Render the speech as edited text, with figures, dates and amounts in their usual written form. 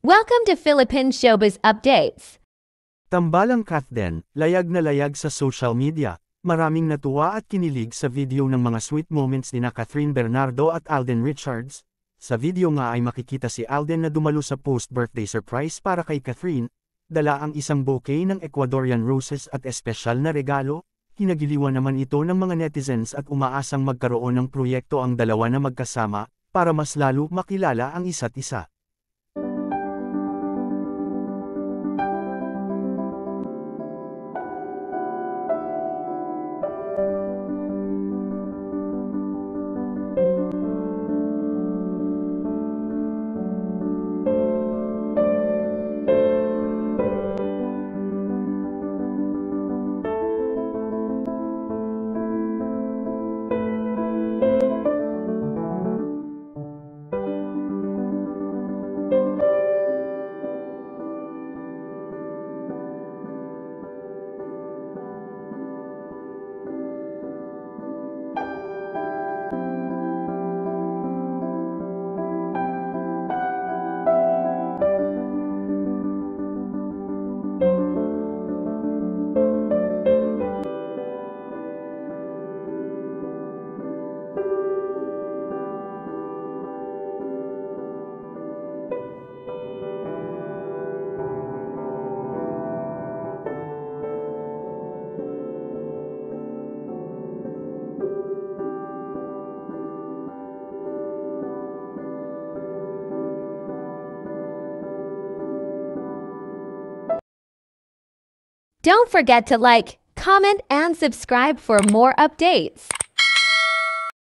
Welcome to Philippine Showbiz Updates. Tambalang Kathden, layag na layag sa social media. Maraming natuwa at kinilig sa video ng mga sweet moments ni Catherine Bernardo at Alden Richards. Sa video nga ay makikita si Alden na dumalo sa post-birthday surprise para kay Catherine, dala ang isang bouquet ng Ecuadorian roses at espesyal na regalo. Kinagiliwan naman ito ng mga netizens at umaasang magkaroon ng proyekto ang dalawa na magkasama, para mas lalo makilala ang isa't isa. Don't forget to like, comment, and subscribe for more updates.